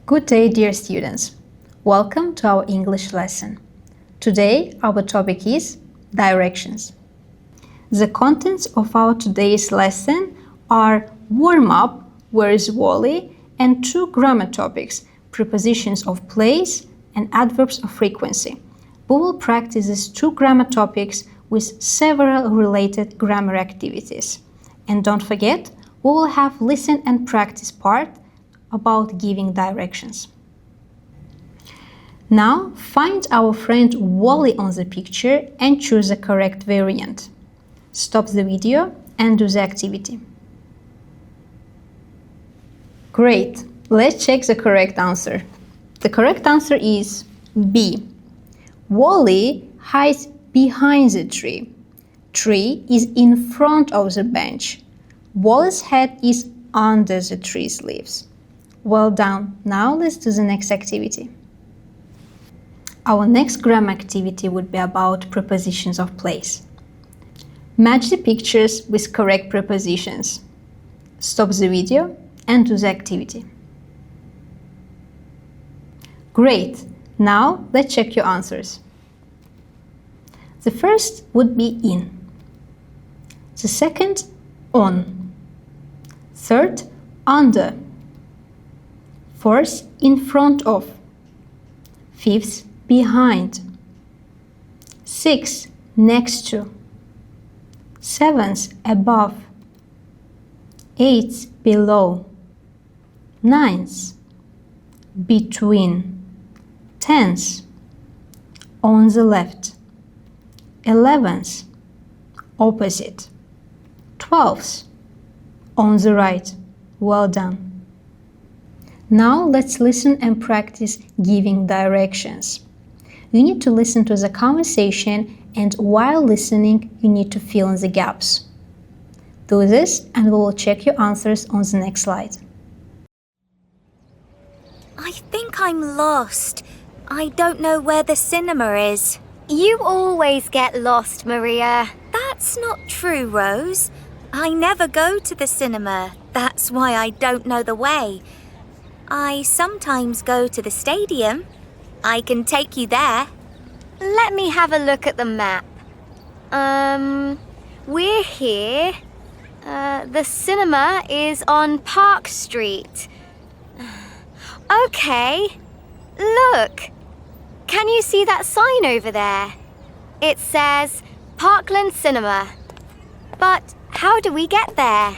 Good day, dear students. Welcome to our English lesson. Today, our topic is directions. The contents of our today's lesson are warm-up, where is Wally, and two grammar topics, prepositions of place and adverbs of frequency. We will practice these two grammar topics with several related grammar activities. And don't forget, we will have listen and practice part about giving directions. Now, find our friend Wally on the picture and choose the correct variant. Stop the video and do the activity. Great! Let's check the correct answer. The correct answer is B. Wally hides behind the tree. Tree is in front of the bench. Wally's head is under the tree's leaves. Well done. Now let's do the next activity. Our next grammar activity would be about prepositions of place. Match the pictures with correct prepositions. Stop the video and do the activity. Great! Now let's check your answers. The first would be in. The second, on. Third, under. Fourth, in front of. Fifth, behind. Sixth, next to. Seventh, above. Eighth, below. Ninth, between. 10th, on the left. 11th, opposite. 12th, on the right. Well done. Now let's listen and practice giving directions. You need to listen to the conversation, and while listening, you need to fill in the gaps. Do this and we will check your answers on the next slide. I think I'm lost. I don't know where the cinema is. You always get lost, Maria. That's not true, Rose. I never go to the cinema. That's why I don't know the way. I sometimes go to the stadium. I can take you there. Let me have a look at the map. We're here. The cinema is on Park Street. Okay. Look. Can you see that sign over there? It says Parkland Cinema. But how do we get there?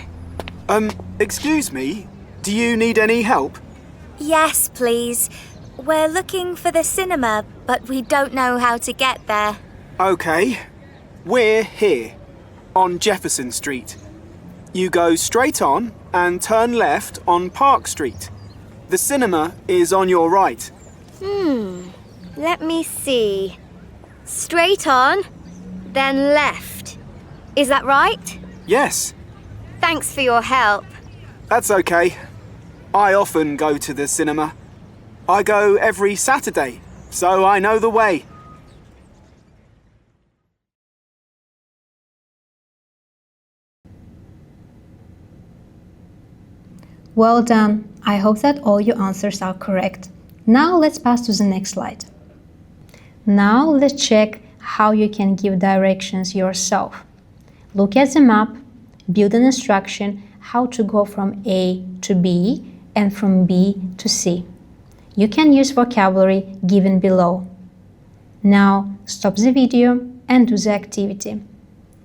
Excuse me, do you need any help? Yes, please. We're looking for the cinema, but we don't know how to get there. Okay, we're here, on Jefferson Street. You go straight on and turn left on Park Street. The cinema is on your right. Let me see. Straight on, then left. Is that right? Yes. Thanks for your help. That's okay. I often go to the cinema. I go every Saturday, so I know the way. Well done. I hope that all your answers are correct. Now let's pass to the next slide. Now let's check how you can give directions yourself. Look at the map, build an instruction how to go from A to B and from B to C. You can use vocabulary given below. Now stop the video and do the activity.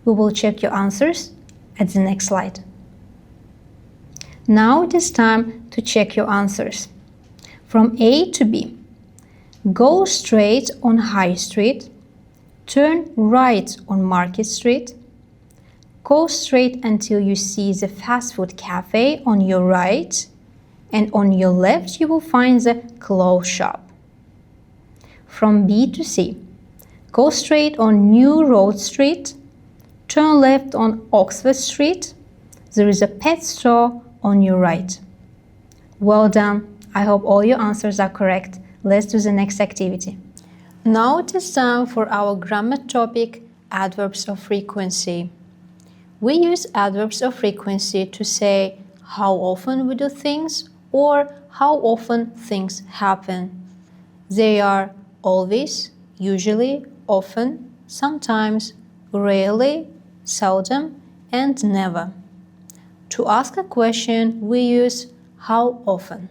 We will check your answers at the next slide. Now it is time to check your answers. From A to B, go straight on High Street, turn right on Market Street, go straight until you see the fast food cafe on your right, and on your left you will find the clothes shop. From B to C, go straight on New Road Street, turn left on Oxford Street, there is a pet store on your right. Well done. I hope all your answers are correct. Let's do the next activity. Now it is time for our grammar topic, adverbs of frequency. We use adverbs of frequency to say how often we do things or how often things happen. They are always, usually, often, sometimes, rarely, seldom, and never. To ask a question, we use how often.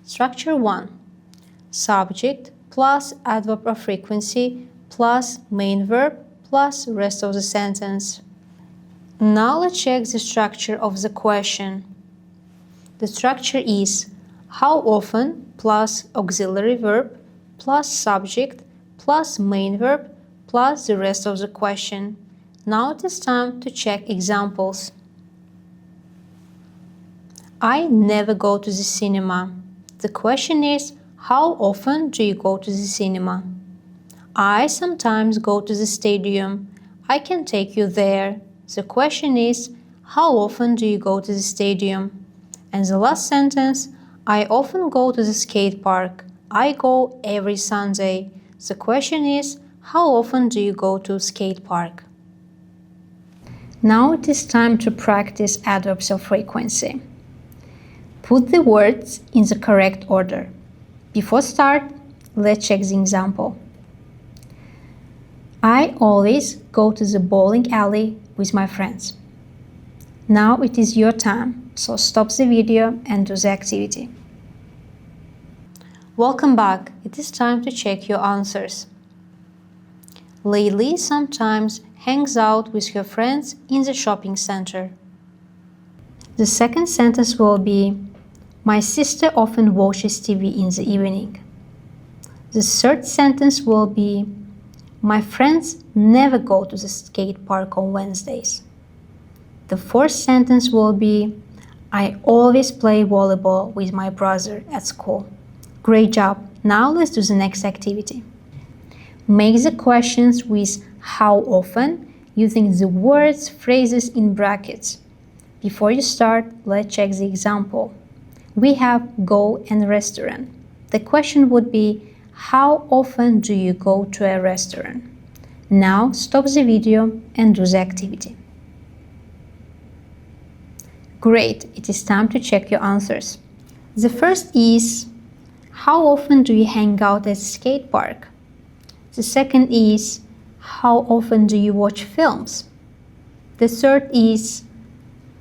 Structure 1. Subject plus adverb of frequency plus main verb plus rest of the sentence. Now let's check the structure of the question. The structure is how often plus auxiliary verb plus subject plus main verb plus the rest of the question. Now it is time to check examples. I never go to the cinema. The question is, how often do you go to the cinema? I sometimes go to the stadium. I can take you there. The question is, how often do you go to the stadium? And the last sentence, I often go to the skate park. I go every Sunday. The question is, how often do you go to skate park? Now it is time to practice adverbs of frequency. Put the words in the correct order. Before start, let's check the example. I always go to the bowling alley with my friends. Now it is your time, so stop the video and do the activity. Welcome back. It is time to check your answers. Layli sometimes hangs out with her friends in the shopping center. The second sentence will be, my sister often watches TV in the evening. The third sentence will be, my friends never go to the skate park on Wednesdays. The fourth sentence will be, I always play volleyball with my brother at school. Great job! Now let's do the next activity. Make the questions with how often using the words, phrases in brackets. Before you start, let's check the example. We have go and restaurant. The question would be, how often do you go to a restaurant? Now stop the video and do the activity. Great, it is time to check your answers. The first is, how often do you hang out at a skate park? The second is, how often do you watch films? The third is,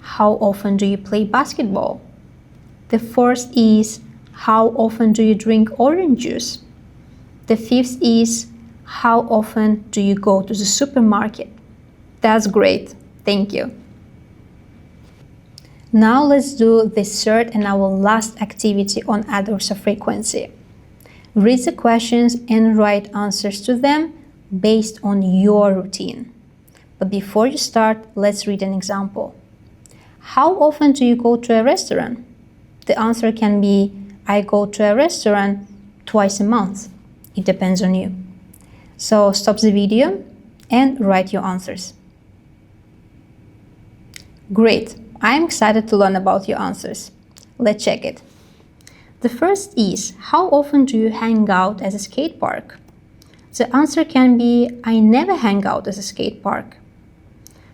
how often do you play basketball? The fourth is, how often do you drink orange juice? The fifth is, how often do you go to the supermarket? That's great, thank you. Now let's do the third and our last activity on adverbs of frequency. Read the questions and write answers to them based on your routine. But before you start, let's read an example. How often do you go to a restaurant? The answer can be, I go to a restaurant twice a month. It depends on you. So stop the video and write your answers. Great, I'm excited to learn about your answers. Let's check it. The first is, how often do you hang out at a skate park? The answer can be, I never hang out at a skate park.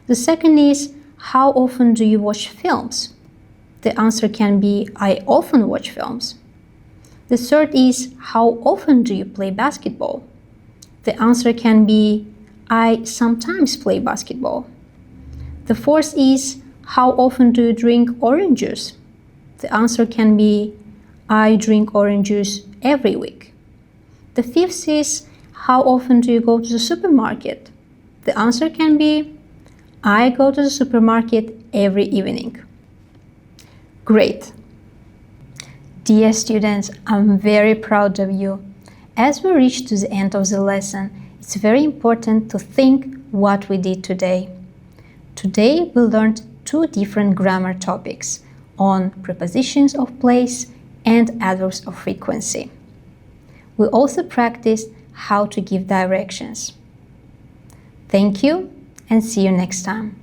The second is, how often do you watch films? The answer can be, I often watch films. The third is, how often do you play basketball? The answer can be, I sometimes play basketball. The fourth is, how often do you drink orange juice? The answer can be, I drink orange juice every week. The fifth is, how often do you go to the supermarket? The answer can be, I go to the supermarket every evening. Great! Dear students, I'm very proud of you. As we reach to the end of the lesson, it's very important to think what we did today. Today we learned 2 different grammar topics on prepositions of place and adverbs of frequency. We also practiced how to give directions. Thank you and see you next time.